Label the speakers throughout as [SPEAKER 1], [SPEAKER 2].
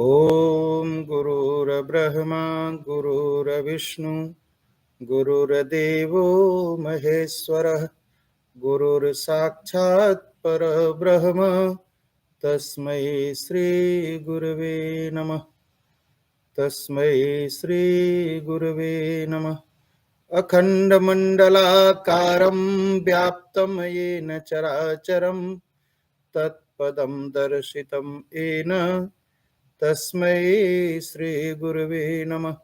[SPEAKER 1] ओम गुरुर्ब्रह्मा गुरुर्विष्णु गुरुर्देवो महेश्वरः गुरुर्साक्षात् परब्रह्म तस्मै श्री गुरवे नमः। तस्मै श्री गुरवे नमः। अखण्डमण्डलाकारं व्याप्तं येन चराचरं तत्पदं दर्शितं येन तस्मै श्री गुरवे नमः।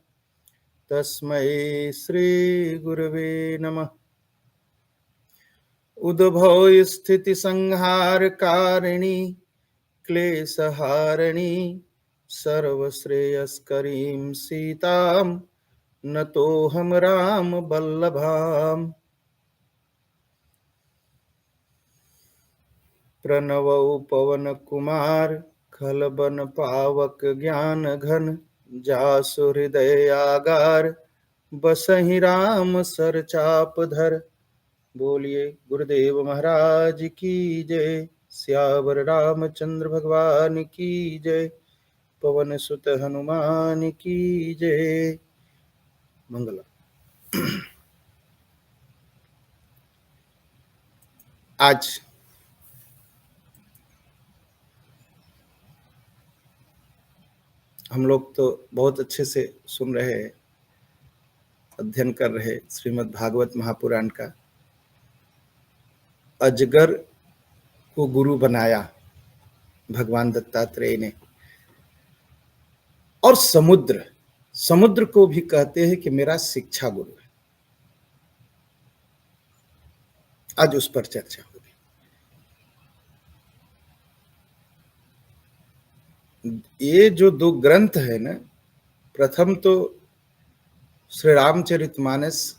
[SPEAKER 1] तस्मै श्री गुरवे नमः। उद्भव स्थिति संहार कारिणी क्लेशहारिणी सर्वश्रेयस्करीं सीतां नतोऽहं राम वल्लभाम्। प्रणवौ पवन कुमार खलबन पावक ज्ञान घन जासु हृदय आगार बसहि राम सर चाप धर। बोलिए गुरुदेव महाराज की जय। सियावर रामचंद्र भगवान की जय। पवन सुत हनुमान की जय। मंगल। आज हम लोग तो बहुत अच्छे से सुन रहे हैं, अध्ययन कर रहे श्रीमद् भागवत महापुराण का। अजगर को गुरु बनाया भगवान दत्तात्रेय ने, और समुद्र को भी कहते हैं कि मेरा शिक्षा गुरु है। आज उस पर चर्चा होगी। ये जो दो ग्रंथ है ना, प्रथम तो श्री रामचरितमानस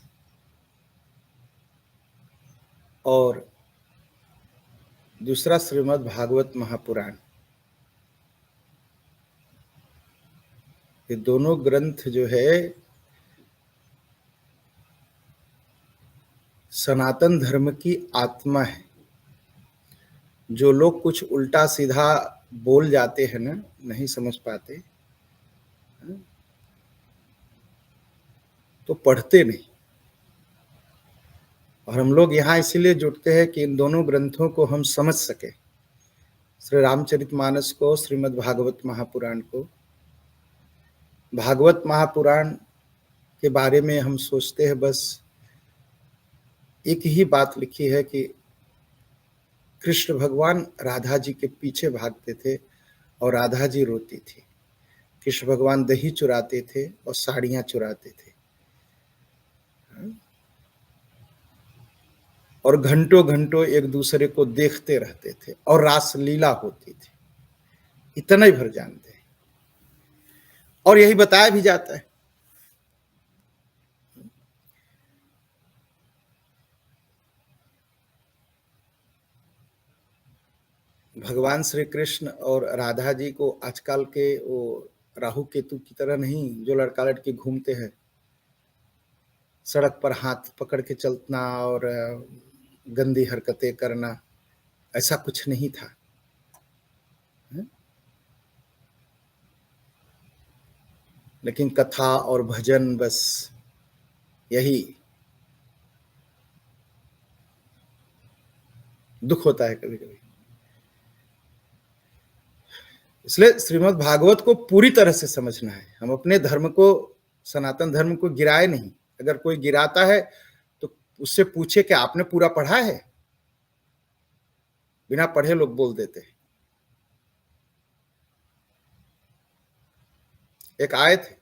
[SPEAKER 1] और दूसरा श्रीमद् भागवत महापुराण, ये दोनों ग्रंथ जो है सनातन धर्म की आत्मा है। जो लोग कुछ उल्टा सीधा बोल जाते हैं ना, नहीं समझ पाते, तो पढ़ते नहीं। और हम लोग यहाँ इसीलिए जुटते हैं कि इन दोनों ग्रंथों को हम समझ सके, श्री रामचरितमानस को, श्रीमद् भागवत महापुराण को। भागवत महापुराण के बारे में हम सोचते हैं बस एक ही बात लिखी है कि कृष्ण भगवान राधा जी के पीछे भागते थे और राधा जी रोती थी। कृष्ण भगवान दही चुराते थे और साड़ियां चुराते थे, और घंटों घंटों एक दूसरे को देखते रहते थे और रासलीला होती थी। इतना ही भर जानते हैं, और यही बताया भी जाता है। भगवान श्री कृष्ण और राधा जी को आजकल के वो राहु केतु की तरह नहीं, जो लड़का लड़की घूमते हैं, सड़क पर हाथ पकड़ के चलना और गंदी हरकतें करना, ऐसा कुछ नहीं था। लेकिन कथा और भजन, बस यही दुख होता है कभी कभी। इसलिए श्रीमद् भागवत को पूरी तरह से समझना है। हम अपने धर्म को, सनातन धर्म को गिराए नहीं। अगर कोई गिराता है तो उससे पूछे कि आपने पूरा पढ़ा है। बिना पढ़े लोग बोल देते हैं। एक आए थे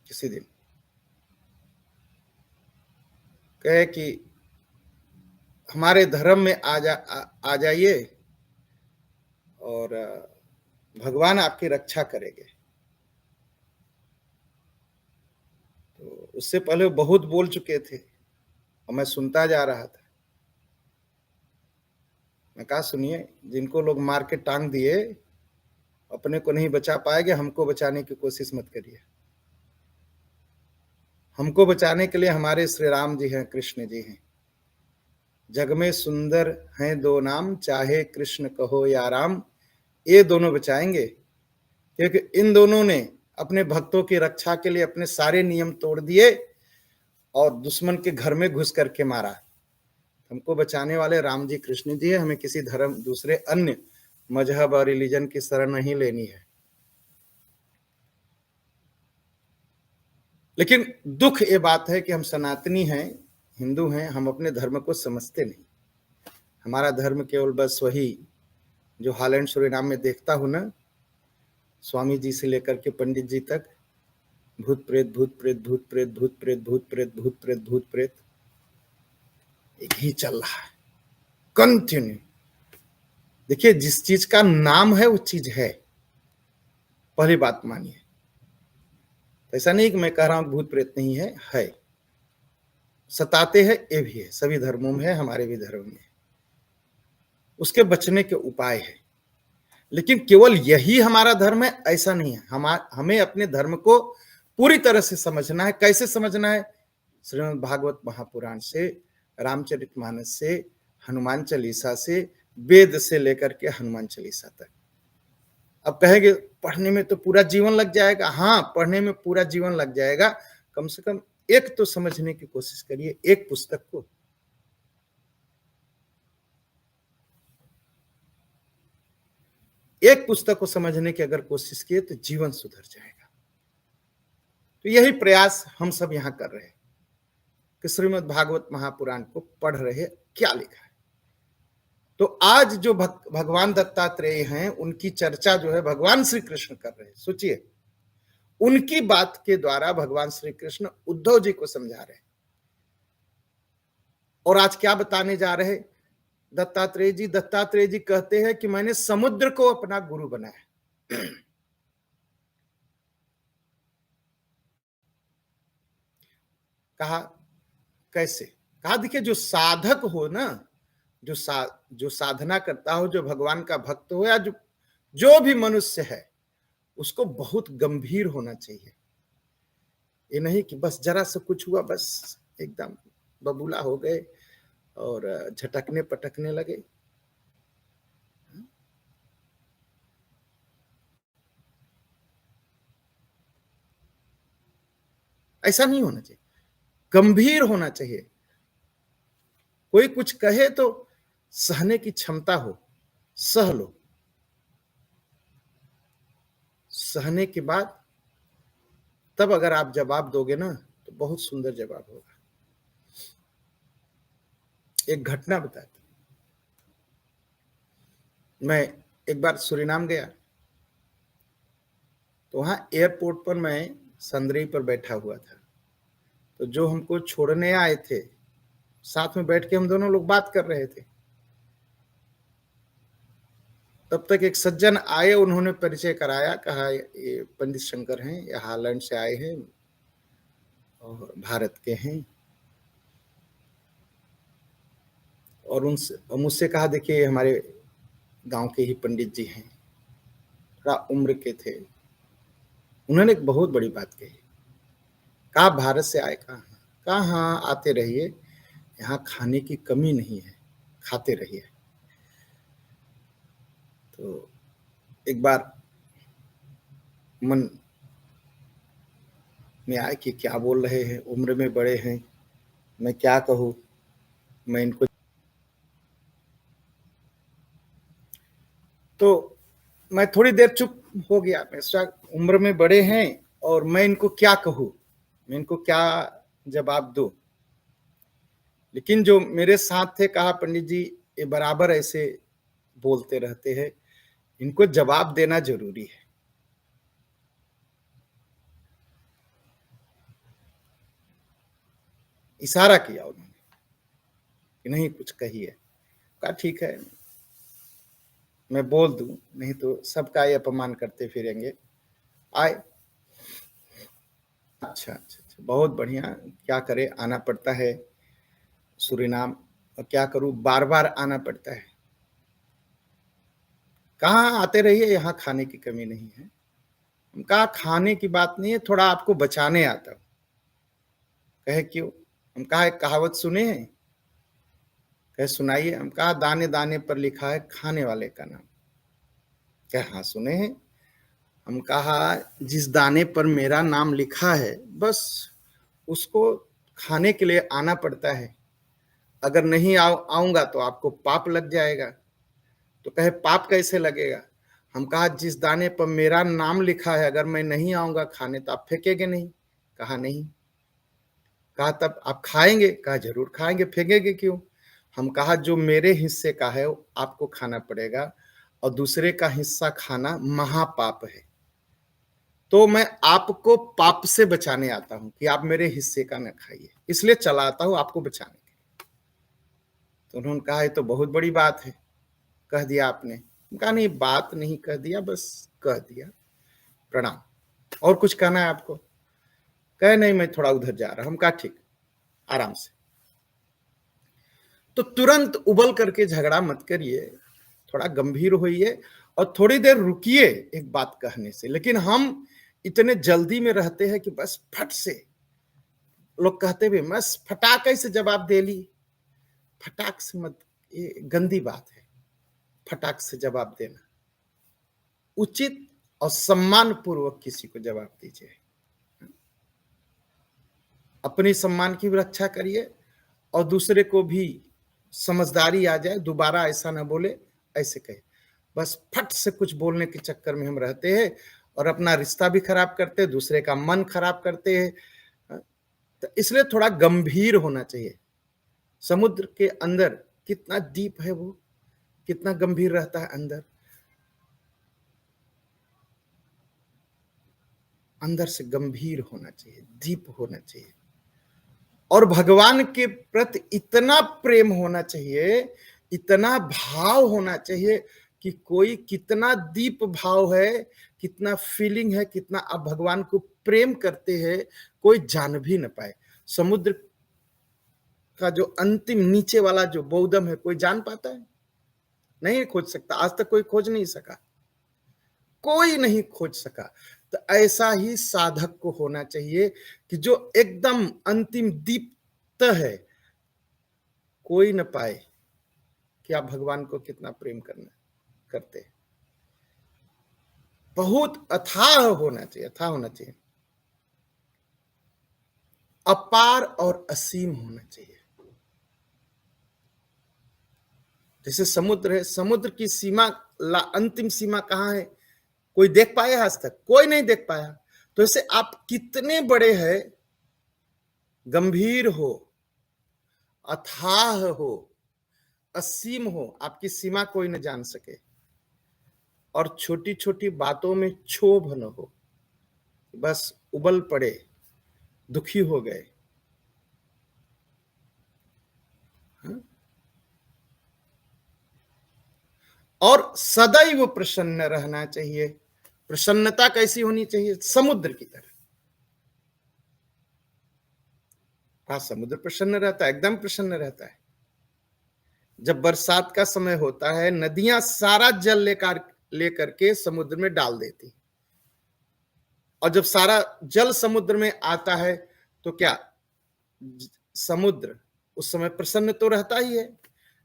[SPEAKER 1] किसी दिन, कहे कि हमारे धर्म में आ जाइए और भगवान आपकी रक्षा करेंगे। तो उससे पहले बहुत बोल चुके थे और मैं सुनता जा रहा था। मैं कहा सुनिए, जिनको लोग मार के टांग दिए, अपने को नहीं बचा पाएंगे, हमको बचाने की कोशिश मत करिए। हमको बचाने के लिए हमारे श्री राम जी हैं, कृष्ण जी हैं। जग में सुंदर हैं दो नाम, चाहे कृष्ण कहो या राम, ये दोनों बचाएंगे। क्योंकि इन दोनों ने अपने भक्तों की रक्षा के लिए अपने सारे नियम तोड़ दिए और दुश्मन के घर में घुस करके मारा। हमको बचाने वाले राम जी कृष्ण जी है, हमें किसी धर्म दूसरे अन्य मजहब और रिलीजन की शरण नहीं लेनी है। लेकिन दुख ये बात है कि हम सनातनी हैं, हिंदू हैं, हम अपने धर्म को समझते नहीं। हमारा धर्म केवल बस वही जो हॉलैंड सूरीनाम में देखता हूं ना, स्वामी जी से लेकर के पंडित जी तक, भूत प्रेत भूत प्रेत भूत प्रेत भूत प्रेत भूत प्रेत भूत प्रेत भूत प्रेत, एक ही चल रहा है कंटिन्यू। देखिए, जिस चीज का नाम है वो चीज है, पहली बात मानिए। ऐसा नहीं कि मैं कह रहा हूं भूत प्रेत नहीं है, सताते हैं, ये भी है, सभी धर्मों में है, हमारे भी धर्म में है। उसके बचने के उपाय है, लेकिन केवल यही हमारा धर्म है ऐसा नहीं है। हमें अपने धर्म को पूरी तरह से समझना है। कैसे समझना है? श्रीमद् भागवत महापुराण से, रामचरितमानस से, हनुमान चालीसा से, वेद से लेकर के हनुमान चालीसा तक। अब कहेंगे पढ़ने में तो पूरा जीवन लग जाएगा। हाँ, पढ़ने में पूरा जीवन लग जाएगा, कम से कम एक तो समझने की कोशिश करिए, एक पुस्तक को। एक पुस्तक को समझने की अगर कोशिश किए तो जीवन सुधर जाएगा। तो यही प्रयास हम सब यहां कर रहे हैं कि श्रीमद् भागवत महापुराण को पढ़ रहे, क्या लिखा है। तो आज जो भगवान दत्तात्रेय हैं, उनकी चर्चा जो है भगवान श्री कृष्ण कर रहे हैं। सोचिए, उनकी बात के द्वारा भगवान श्री कृष्ण उद्धव जी को समझा रहे हैं। और आज क्या बताने जा रहे हैं दत्तात्रेय जी? दत्तात्रेय जी कहते हैं कि मैंने समुद्र को अपना गुरु बनाया। कहा कैसे? कहा देखिए, जो साधक हो ना, जो साधना करता हो, जो भगवान का भक्त हो, या जो भी मनुष्य है, उसको बहुत गंभीर होना चाहिए। ये नहीं कि बस जरा सा कुछ हुआ बस एकदम बबूला हो गए और झटकने पटकने लगे। ऐसा नहीं होना चाहिए, गंभीर होना चाहिए। कोई कुछ कहे तो सहने की क्षमता हो, सह लो। सहने के बाद तब अगर आप जवाब दोगे ना, तो बहुत सुंदर जवाब होगा। एक घटना बताती। मैं एक बार सूरीनाम गया, तो वहां एयरपोर्ट पर मैं संदरी पर बैठा हुआ था। तो जो हमको छोड़ने आए थे, साथ में बैठ के हम दोनों लोग बात कर रहे थे। तब तक एक सज्जन आए, उन्होंने परिचय कराया, कहा ये पंडित शंकर हैं, ये हॉलैंड से आए हैं और भारत के हैं। और उनसे मुझसे कहा देखिए हमारे गांव के ही पंडित जी हैं, थोड़ा उम्र के थे। उन्होंने एक बहुत बड़ी बात कही। कहा भारत से आए? कहा हाँ, आते रहिए, यहाँ खाने की कमी नहीं है, खाते रहिए। तो एक बार मन में आया कि क्या बोल रहे हैं, उम्र में बड़े हैं, मैं क्या कहूँ, मैं इनको। तो मैं थोड़ी देर चुप हो गया। मैं उम्र में बड़े हैं और मैं इनको क्या कहूँ, मैं इनको क्या जवाब दूं। लेकिन जो मेरे साथ थे कहा पंडित जी ये बराबर ऐसे बोलते रहते हैं, इनको जवाब देना जरूरी है। इशारा किया उन्होंने कि नहीं कुछ कहिए। कहा ठीक है, मैं बोल दूं, नहीं तो सबका ये अपमान करते फिरेंगे। आए। अच्छा अच्छा अच्छा, बहुत बढ़िया। क्या करे, आना पड़ता है सूरीनाम, और क्या करूं, बार बार आना पड़ता है। कहाँ आते रहिए, यहाँ खाने की कमी नहीं है। हम कहा खाने की बात नहीं है, थोड़ा आपको बचाने आता हूं। कहे क्यों? हम कहा एक कहावत सुने हैं? कहे सुनाइए। हम कहा दाने दाने पर लिखा है खाने वाले का नाम। कहे हाँ सुने हैं। हम कहा जिस दाने पर मेरा नाम लिखा है बस उसको खाने के लिए आना पड़ता है, अगर नहीं आऊंगा तो आपको पाप लग जाएगा। तो कहे पाप कैसे लगेगा? हम कहा जिस दाने पर मेरा नाम लिखा है अगर मैं नहीं आऊंगा खाने तो आप फेंकेंगे नहीं? कहा नहीं। कहा तब आप खाएंगे? कहा जरूर खाएंगे, फेंकेंगे क्यों? हम कहा जो मेरे हिस्से का है आपको खाना पड़ेगा और दूसरे का हिस्सा खाना महापाप है। तो मैं आपको पाप से बचाने आता हूं कि आप मेरे हिस्से का न खाइए, इसलिए चला आता हूं आपको बचाने के। तो उन्होंने कहा ये तो बहुत बड़ी बात है, कह दिया आपने। कहा नहीं, बात नहीं कह दिया, बस कह दिया, प्रणाम। और कुछ कहना है आपको? कहे नहीं मैं थोड़ा उधर जा रहा। हम कहा ठीक, आराम से। तो तुरंत उबल करके झगड़ा मत करिए, थोड़ा गंभीर होइए और थोड़ी देर रुकिए एक बात कहने से। लेकिन हम इतने जल्दी में रहते हैं कि बस फट से, लोग कहते भी बस फटाके से जवाब दे ली। फटाक से मत, ये गंदी बात है फटाक से जवाब देना। उचित और सम्मान पूर्वक किसी को जवाब दीजिए, अपनी सम्मान की भी रक्षा करिए और दूसरे को भी समझदारी आ जाए, दोबारा ऐसा ना बोले, ऐसे कहे। बस फट से कुछ बोलने के चक्कर में हम रहते हैं और अपना रिश्ता भी खराब करते हैं, दूसरे का मन खराब करते हैं। तो इसलिए थोड़ा गंभीर होना चाहिए। समुद्र के अंदर कितना डीप है, वो कितना गंभीर रहता है अंदर, अंदर से गंभीर होना चाहिए, डीप होना चाहिए। और भगवान के प्रति इतना प्रेम होना चाहिए, इतना भाव होना चाहिए कि कोई कितना दीप भाव है, कितना फीलिंग है, कितना आप भगवान को प्रेम करते हैं, कोई जान भी न पाए। समुद्र का जो अंतिम नीचे वाला जो बौदम है, कोई जान पाता है? नहीं खोज सकता, आज तक कोई खोज नहीं सका, कोई नहीं खोज सका। तो ऐसा ही साधक को होना चाहिए कि जो एकदम अंतिम दीप्त है, कोई न पाए कि आप भगवान को कितना प्रेम करते। बहुत अथाह होना चाहिए, अथाह होना चाहिए, अपार और असीम होना चाहिए। जैसे समुद्र है, समुद्र की सीमा, अंतिम सीमा कहां है? कोई देख पाया आज तक? कोई नहीं देख पाया। तो ऐसे आप कितने बड़े हैं, गंभीर हो, अथाह हो, असीम हो, आपकी सीमा कोई न जान सके। और छोटी छोटी बातों में क्षोभ न हो, बस उबल पड़े, दुखी हो गए। हाँ? और सदैव प्रसन्न रहना चाहिए। प्रसन्नता कैसी होनी चाहिए? समुद्र की तरह। हाँ, समुद्र प्रसन्न रहता है, एकदम प्रसन्न रहता है। जब बरसात का समय होता है, नदियां सारा जल लेकर के समुद्र में डाल देती, और जब सारा जल समुद्र में आता है तो क्या समुद्र उस समय प्रसन्न तो रहता ही है।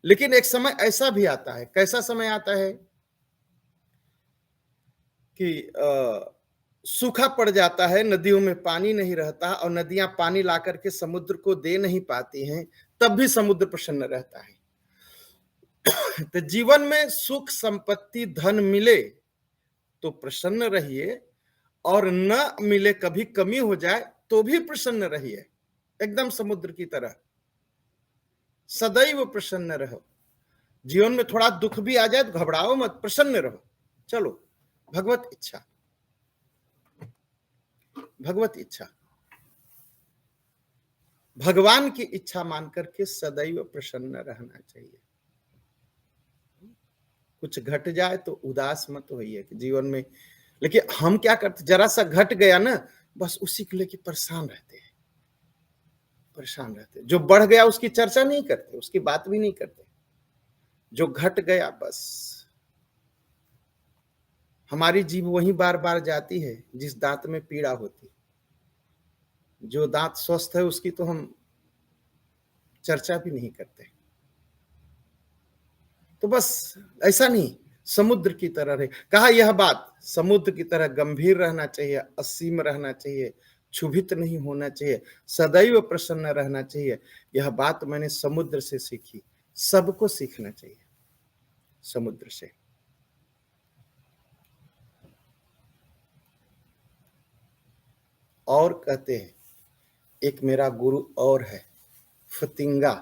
[SPEAKER 1] लेकिन एक समय ऐसा भी आता है, कैसा समय आता है कि सूखा पड़ जाता है, नदियों में पानी नहीं रहता और नदियां पानी ला करके समुद्र को दे नहीं पाती हैं, तब भी समुद्र प्रसन्न रहता है। तो जीवन में सुख संपत्ति धन मिले तो प्रसन्न रहिए, और न मिले, कभी कमी हो जाए तो भी प्रसन्न रहिए, एकदम समुद्र की तरह सदैव प्रसन्न रहो। जीवन में थोड़ा दुख भी आ जाए तो घबराओ मत, प्रसन्न रहो। चलो, भगवत इच्छा, भगवत इच्छा, भगवान की इच्छा मान करके सदैव प्रसन्न रहना चाहिए। कुछ घट जाए तो उदास मत होइए कि जीवन में। लेकिन हम क्या करते, जरा सा घट गया ना, बस उसी को लेके परेशान रहते हैं, परेशान रहते हैं। जो बढ़ गया उसकी चर्चा नहीं करते, उसकी बात भी नहीं करते। जो घट गया बस, हमारी जीभ वहीं बार बार जाती है जिस दांत में पीड़ा होती। जो दांत स्वस्थ है उसकी तो हम चर्चा भी नहीं करते। तो बस ऐसा नहीं, समुद्र की तरह रहे। कहा यह बात समुद्र की तरह गंभीर रहना चाहिए, असीम रहना चाहिए, क्षुभित नहीं होना चाहिए, सदैव प्रसन्न रहना चाहिए। यह बात मैंने समुद्र से सीखी। सबको सीखना चाहिए समुद्र से। और कहते हैं एक मेरा गुरु और है, फतिंगा।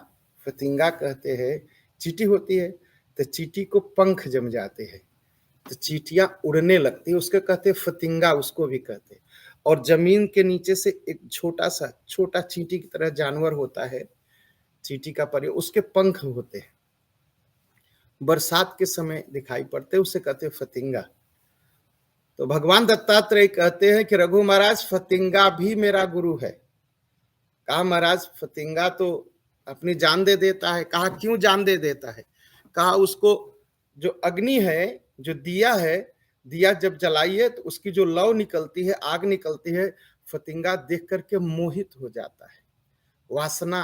[SPEAKER 1] फतिंगा कहते हैं चींटी होती है तो चींटी को पंख जम जाते हैं तो चींटियां उड़ने लगती है, उसके कहते हैं फतिंगा, उसको भी कहते हैं। और जमीन के नीचे से एक छोटा चींटी की तरह जानवर होता है, चींटी का परिवार, उसके पंख होते हैं, बरसात के समय दिखाई पड़ते, उसे कहते हैं फतिंगा। तो भगवान दत्तात्रेय कहते हैं कि रघु महाराज फतिंगा भी मेरा गुरु है। कहा महाराज फतिंगा तो अपनी जान दे देता है। कहा क्यों जान दे देता है? कहा उसको जो अग्नि है, जो दिया है, दिया जब जलाइए तो उसकी जो लौ निकलती है, आग निकलती है, फतिंगा देख करके मोहित हो जाता है, वासना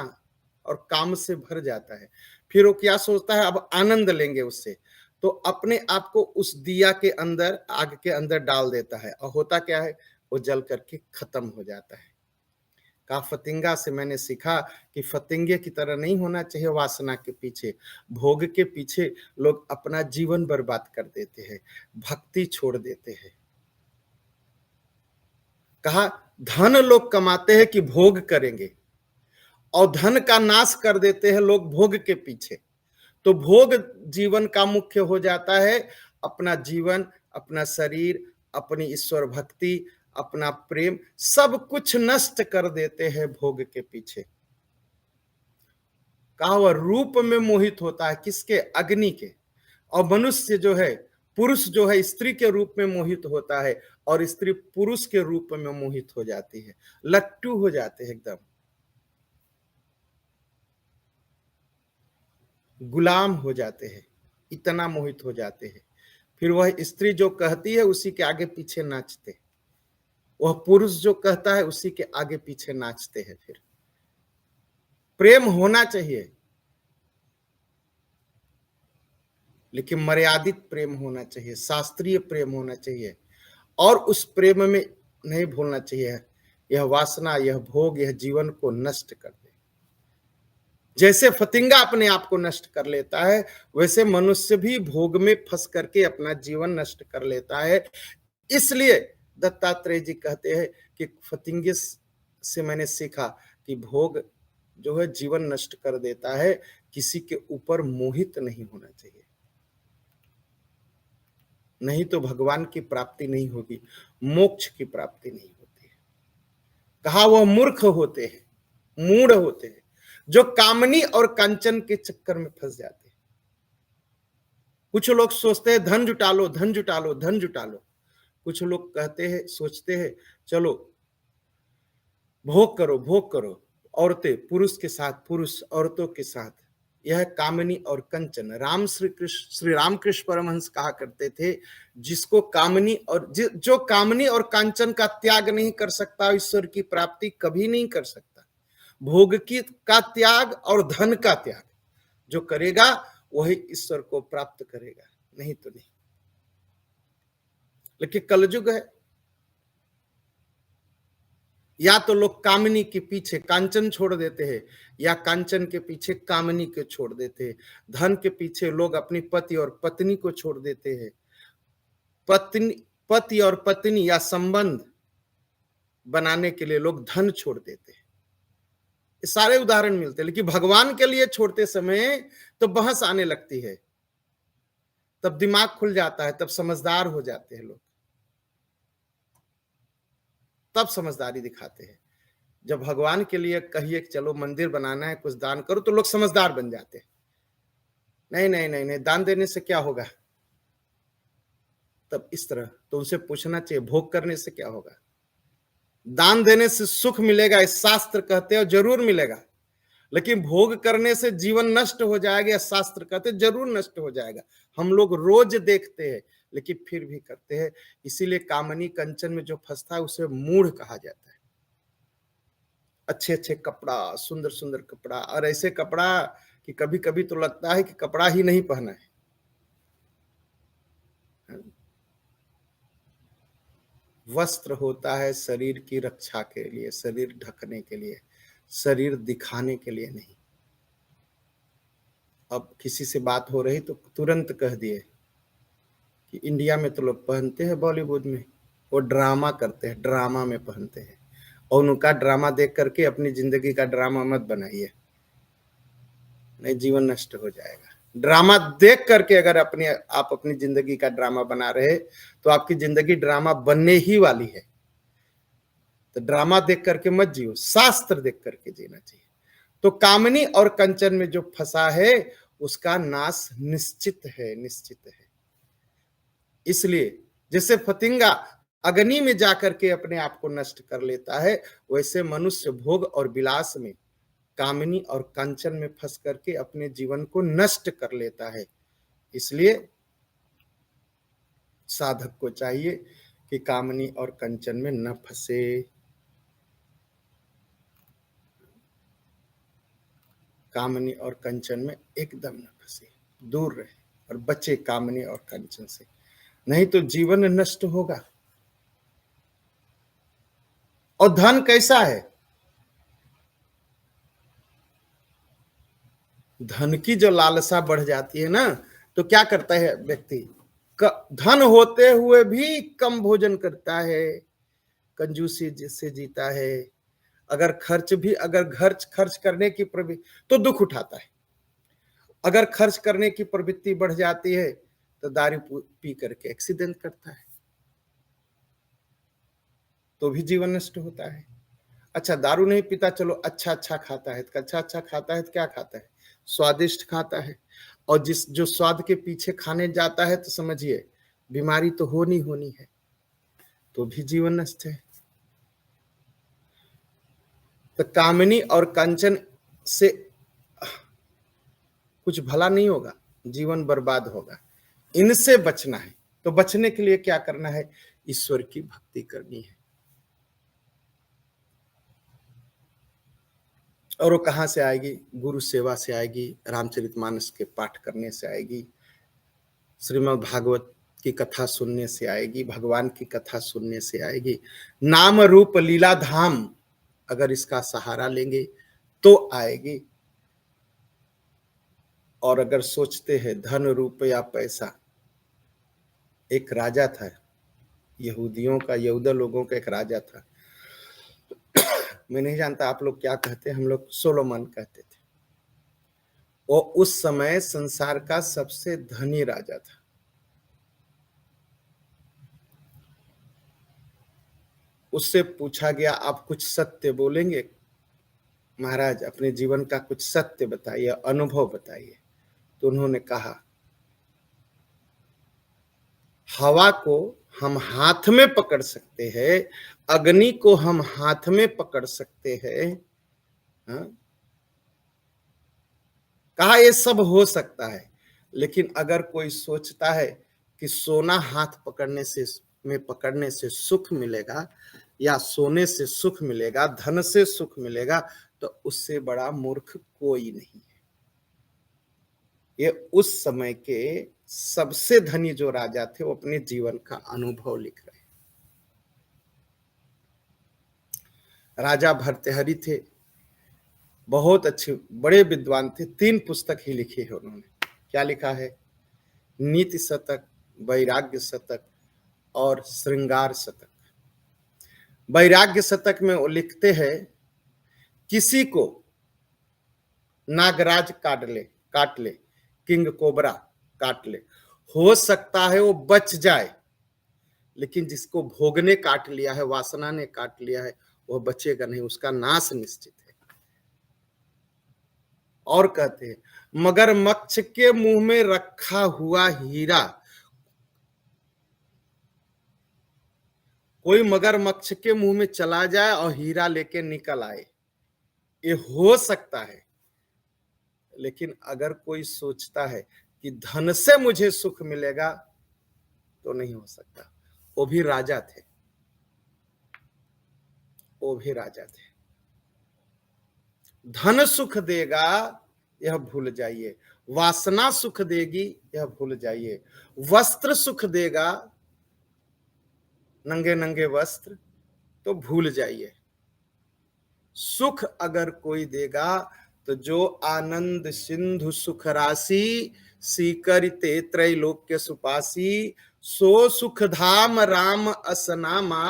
[SPEAKER 1] और काम से भर जाता है। फिर वो क्या सोचता है, अब आनंद लेंगे उससे, तो अपने आप को उस दिया के अंदर, आग के अंदर डाल देता है, और होता क्या है, वो जल करके खत्म हो जाता है। कहा फतिंगा से मैंने सीखा कि फतिंगे की तरह नहीं होना चाहिए वासना के पीछे, भोग के पीछे लोग अपना जीवन बर्बाद कर देते हैं, भक्ति छोड़ देते हैं। कहा धन लोग कमाते हैं कि भोग करेंगे, और धन का नाश कर देते हैं लोग भोग के पीछे। तो भोग जीवन का मुख्य हो जाता है, अपना जीवन, अपना शरीर, अपनी ईश्वर भक्ति, अपना प्रेम, सब कुछ नष्ट कर देते हैं भोग के पीछे। कहा वह रूप में मोहित होता है, किसके? अग्नि के। और मनुष्य जो है, पुरुष जो है स्त्री के रूप में मोहित होता है, और स्त्री पुरुष के रूप में मोहित हो जाती है, लट्टू हो जाते हैं, एकदम गुलाम हो जाते हैं, इतना मोहित हो जाते हैं। फिर वह स्त्री जो कहती है उसी के आगे पीछे नाचते, वह पुरुष जो कहता है उसी के आगे पीछे नाचते हैं। फिर प्रेम होना चाहिए, लेकिन मर्यादित प्रेम होना चाहिए, शास्त्रीय प्रेम होना चाहिए, और उस प्रेम में नहीं भूलना चाहिए यह वासना, यह भोग, यह जीवन को नष्ट कर दे। जैसे फतिंगा अपने आप को नष्ट कर लेता है, वैसे मनुष्य भी भोग में फंस करके अपना जीवन नष्ट कर लेता है। इसलिए दत्तात्रेय जी कहते हैं कि फतिंगे से मैंने सीखा कि भोग जो है जीवन नष्ट कर देता है, किसी के ऊपर मोहित नहीं होना चाहिए, नहीं तो भगवान की प्राप्ति नहीं होगी, मोक्ष की प्राप्ति नहीं होती है। कहा वह मूर्ख होते हैं, मूढ़ होते हैं, जो कामनी और कांचन के चक्कर में फंस जाते हैं। कुछ लोग सोचते हैं धन जुटा लो, धन जुटा लो, धन जुटा लो। कुछ लोग कहते हैं, सोचते हैं चलो भोग करो, भोग करो, औरतें पुरुष के साथ, पुरुष औरतों के साथ। यह कामनी और कंचन। श्री रामकृष्ण परमहंस कहा करते थे, जिसको कामनी और जो कामनी और कांचन का त्याग नहीं कर सकता, ईश्वर की प्राप्ति कभी नहीं कर सकता। भोग की का त्याग और धन का त्याग जो करेगा वही ईश्वर को प्राप्त करेगा, नहीं तो नहीं। लेकिन कलयुग है, या तो लोग कामनी के पीछे कांचन छोड़ देते हैं, या कांचन के पीछे कामनी को छोड़ देते हैं। धन के पीछे लोग अपनी पति और पत्नी को छोड़ देते हैं। पति और पत्नी या संबंध बनाने के लिए लोग धन छोड़ देते हैं। ये सारे उदाहरण मिलते हैं, लेकिन भगवान के लिए छोड़ते समय तो बहस आने लगती है, तब दिमाग खुल जाता है, तब समझदार हो जाते हैं लोग, तब समझदारी दिखाते हैं। जब भगवान के लिए कहिए कि चलो मंदिर बनाना है, कुछ दान करो, तो लोग समझदार बन जाते हैं। नहीं नहीं नहीं नहीं, दान देने से क्या होगा? तब इस तरह तो उनसे पूछना चाहिए भोग करने से क्या होगा? दान देने से सुख मिलेगा, इस शास्त्र कहते हैं, जरूर मिलेगा, लेकिन भोग करने से जीवन नष्ट हो जाएगा, शास्त्र कहते जरूर नष्ट हो जाएगा। हम लोग रोज देखते हैं, लेकिन फिर भी करते हैं। इसीलिए कामनी कंचन में जो फंसता है उसे मूढ़ कहा जाता है। अच्छे अच्छे कपड़ा, सुंदर सुंदर कपड़ा, और ऐसे कपड़ा कि कभी कभी तो लगता है कि कपड़ा ही नहीं पहना है। वस्त्र होता है शरीर की रक्षा के लिए, शरीर ढकने के लिए, शरीर दिखाने के लिए नहीं। अब किसी से बात हो रही तो तुरंत कह दिए कि इंडिया में तो लोग पहनते हैं, बॉलीवुड में वो ड्रामा करते हैं, ड्रामा में पहनते हैं, और उनका ड्रामा देख करके अपनी जिंदगी का ड्रामा मत बनाइए, नहीं जीवन नष्ट हो जाएगा। ड्रामा देख करके अगर आप अपनी जिंदगी का ड्रामा बना रहे तो आपकी जिंदगी ड्रामा बनने ही वाली है। तो ड्रामा देख करके मत जियो, शास्त्र देख करके जीना चाहिए। तो कामनी और कंचन में जो फंसा है उसका नाश निश्चित है, निश्चित है। इसलिए जैसे फतिंगा अग्नि में जाकर के अपने आप को नष्ट कर लेता है, वैसे मनुष्य भोग और विलास में, कामनी और कंचन में फंस करके अपने जीवन को नष्ट कर लेता है। इसलिए साधक को चाहिए कि कामनी और कंचन में न फंसे। कामनी और कंचन में एकदम न फंसे, दूर रहे और बचे कामनी और कंचन से, नहीं तो जीवन नष्ट होगा। और धन कैसा है? धन की जो लालसा बढ़ जाती है ना, तो क्या करता है व्यक्ति, धन होते हुए भी कम भोजन करता है, कंजूसी से जीता है। अगर खर्च खर्च करने की प्रवृत्ति तो दुख उठाता है। अगर खर्च करने की प्रवृत्ति बढ़ जाती है तो दारू पी करके एक्सीडेंट करता है, तो भी जीवन नष्ट होता है। अच्छा दारू नहीं पीता, चलो अच्छा अच्छा खाता है, अच्छा अच्छा खाता है तो क्या खाता है, स्वादिष्ट खाता है, और जो स्वाद के पीछे खाने जाता है तो समझिए बीमारी तो होनी होनी है, तो भी जीवन नष्ट है। तो कामनी और कंचन से कुछ भला नहीं होगा, जीवन बर्बाद होगा। इनसे बचना है, तो बचने के लिए क्या करना है, ईश्वर की भक्ति करनी है। और वो कहाँ से आएगी, गुरु सेवा से आएगी, रामचरितमानस के पाठ करने से आएगी, श्रीमद् भागवत की कथा सुनने से आएगी, भगवान की कथा सुनने से आएगी। नाम रूप लीला धाम अगर इसका सहारा लेंगे तो आएगी। और अगर सोचते हैं धन रूप या पैसा, एक राजा था यहूदियों का, यहूदा लोगों का एक राजा था, मैं नहीं जानता आप लोग क्या कहते हैं, हम लोग सोलोमन कहते थे। वो उस समय संसार का सबसे धनी राजा था। उससे पूछा गया आप कुछ सत्य बोलेंगे महाराज, अपने जीवन का कुछ सत्य बताइए, अनुभव बताइए। तो उन्होंने कहा हवा को हम हाथ में पकड़ सकते हैं, अग्नि को हम हाथ में पकड़ सकते हैं, हाँ? कहा ये सब हो सकता है, लेकिन अगर कोई सोचता है कि सोना हाथ पकड़ने से सुख मिलेगा, या सोने से सुख मिलेगा, धन से सुख मिलेगा, तो उससे बड़ा मूर्ख कोई नहीं है। ये उस समय के सबसे धनी जो राजा थे वो अपने जीवन का अनुभव लिख रहे हैं। राजा भर्तृहरि थे, बहुत अच्छे बड़े विद्वान थे, 3 पुस्तक ही लिखी है उन्होंने। क्या लिखा है, नीति शतक, वैराग्य शतक और श्रृंगार शतक। वैराग्य शतक में वो लिखते हैं किसी को नागराज काट ले, किंग कोबरा काट ले, हो सकता है वो बच जाए, लेकिन जिसको भोग ने काट लिया है, वासना ने काट लिया है, वह बचेगा नहीं, उसका नाश निश्चित है। और कहते हैं मगरमच्छ के मुंह में रखा हुआ हीरा, कोई मगरमच्छ के मुंह में चला जाए और हीरा लेके निकल आए, ये हो सकता है। लेकिन अगर कोई सोचता है कि धन से मुझे सुख मिलेगा, तो नहीं हो सकता। वो भी राजा थे, वो भी राजा थे। धन सुख देगा यह भूल जाइए, वासना सुख देगी यह भूल जाइए, वस्त्र सुख देगा नंगे नंगे वस्त्र, तो भूल जाइए। सुख अगर कोई देगा तो जो आनंद सिंधु सुख राशि, सीकरिते त्रैलोक्य सुपासी, सो सुख धाम राम असनामा,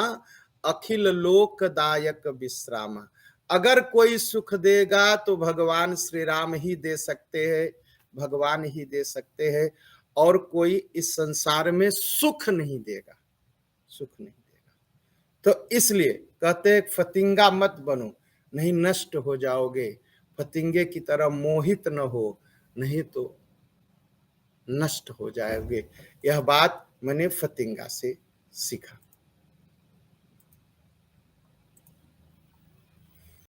[SPEAKER 1] अखिल लोकदायक विश्रामा। अगर कोई सुख देगा तो भगवान श्री राम ही दे सकते हैं, भगवान ही दे सकते हैं, और कोई इस संसार में सुख नहीं देगा, सुख नहीं देगा। तो इसलिए कहते हैं फतिंगा मत बनो, नहीं नष्ट हो जाओगे। फतिंगे की तरह मोहित न हो, नहीं तो नष्ट हो जाओगे। यह बात मैंने फतिंगा से सीखा।